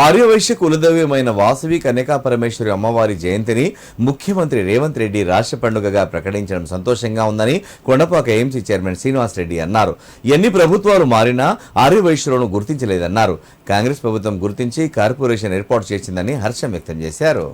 ఆర్యవైశ్య కులదైవమైన వాసవి కన్యకా పరమేశ్వరి అమ్మవారి జయంతిని ముఖ్యమంత్రి రేవంత్ రెడ్డి రాష్ట్ర పండుగగా ప్రకటించడం సంతోషంగా ఉందని కొండపాక ఏఎంసీ చైర్మన్ శ్రీనివాస్ రెడ్డి అన్నారు. ఎన్ని ప్రభుత్వాలు మారినా ఆర్యవైశ్యులను గుర్తించలేదన్నారు. కాంగ్రెస్ ప్రభుత్వం గుర్తించి కార్పొరేషన్ ఏర్పాటు చేసిందని హర్షం వ్యక్తం చేశారు.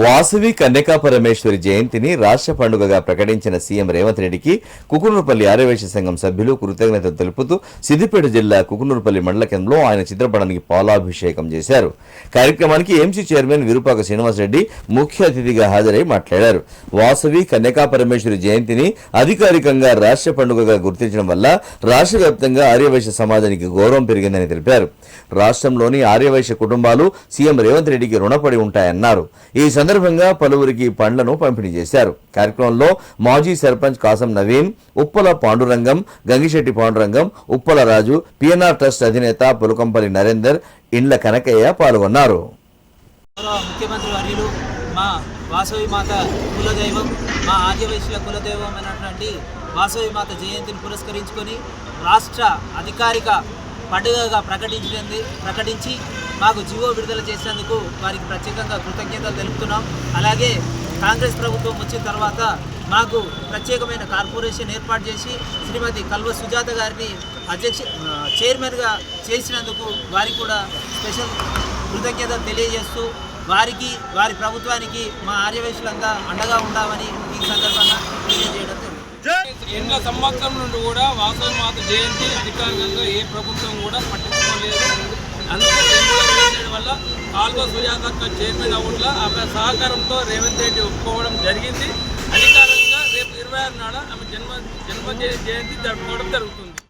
వాసవి కన్యకా పరమేశ్వరి జయంతిని రాష్ట్ర పండుగగా ప్రకటించిన సీఎం రేవంత్ రెడ్డికి కుకునూరుపల్లి ఆర్యవైశ్య సంఘం సభ్యులు కృతజ్ఞతలు తెలుపుతూ సిద్దిపేట జిల్లా కుకునూరుపల్లి మండల కేంద్రంలో ఆయన చిత్రపటానికి పాలాభిషేకం చేశారు. కార్యక్రమానికి ఎంసీ చైర్మన్ విరుపాక శ్రీనివాసరెడ్డి ముఖ్య అతిథిగా హాజరై మాట్లాడారు. వాసవి కన్యకా పరమేశ్వరి జయంతిని అధికారికంగా రాష్ట్ర పండుగగా గుర్తించడం వల్ల రాష్ట్ర వ్యాప్తంగా ఆర్యవైశ్య సమాజానికి గౌరవం పెరిగిందని తెలిపారు. రాష్ట్రంలోని ఆర్యవైశ్య కుటుంబాలు సీఎం రేవంత్ రెడ్డికి రుణపడి ఉంటాయన్నారు. ఈ సందర్భంగా పలువురికి పండ్లను పంపిణీ చేశారు. కార్యక్రమంలో మాజీ సర్పంచ్ కాసం నవీన్, ఉప్పల పాండురంగం, గంగిశెట్టి పాండురంగం, ఉప్పల రాజు, పిఎన్ఆర్ ట్రస్ట్ అధినేత పులకంపల్లి నరేందర్, ఇండ్ల కనకయ్య పాల్గొన్నారు. ముఖ్యమంత్రి వర్యులు మా వాసవి మాత కులదైవం, మా ఆర్యవైశ్యుల కులదైవం అయినటువంటి వాసవి మాత జయంతిని పురస్కరించుకొని రాష్ట్ర అధికారిక పండుగగా ప్రకటించి మాకు జీవో విడుదల చేసినందుకు వారికి ప్రత్యేకంగా కృతజ్ఞతలు తెలుపుతున్నాం. అలాగే కాంగ్రెస్ ప్రభుత్వం వచ్చిన తర్వాత మాకు ప్రత్యేకమైన కార్పొరేషన్ ఏర్పాటు చేసి శ్రీమతి కల్వ సుజాత గారిని చైర్మన్గా చేసినందుకు వారికి కూడా స్పెషల్ కృతజ్ఞతలు తెలియజేస్తూ వారికి వారి ప్రభుత్వానికి మా ఆర్యవైశ్యులంతా అండగా ఉండాలని ఈ సందర్భంగా తెలియజేయడం జరిగింది. ఎన్నో సంవత్సరం నుండి కూడా వాసవి మాత జయంతి అధికారికంగా ఏ ప్రభుత్వం కూడా పట్టించుకోలేదు. అందుకే చేయడం వల్ల కాల్వ సుజాత చైర్మన్ అవ్వట్ల ఆమె సహకారంతో రేవంత్ రెడ్డి ఒప్పుకోవడం జరిగింది. అధికారంగా రేపు 26 నాడు ఆమె జన్మ జయంతి జరుపుకోవడం జరుగుతుంది.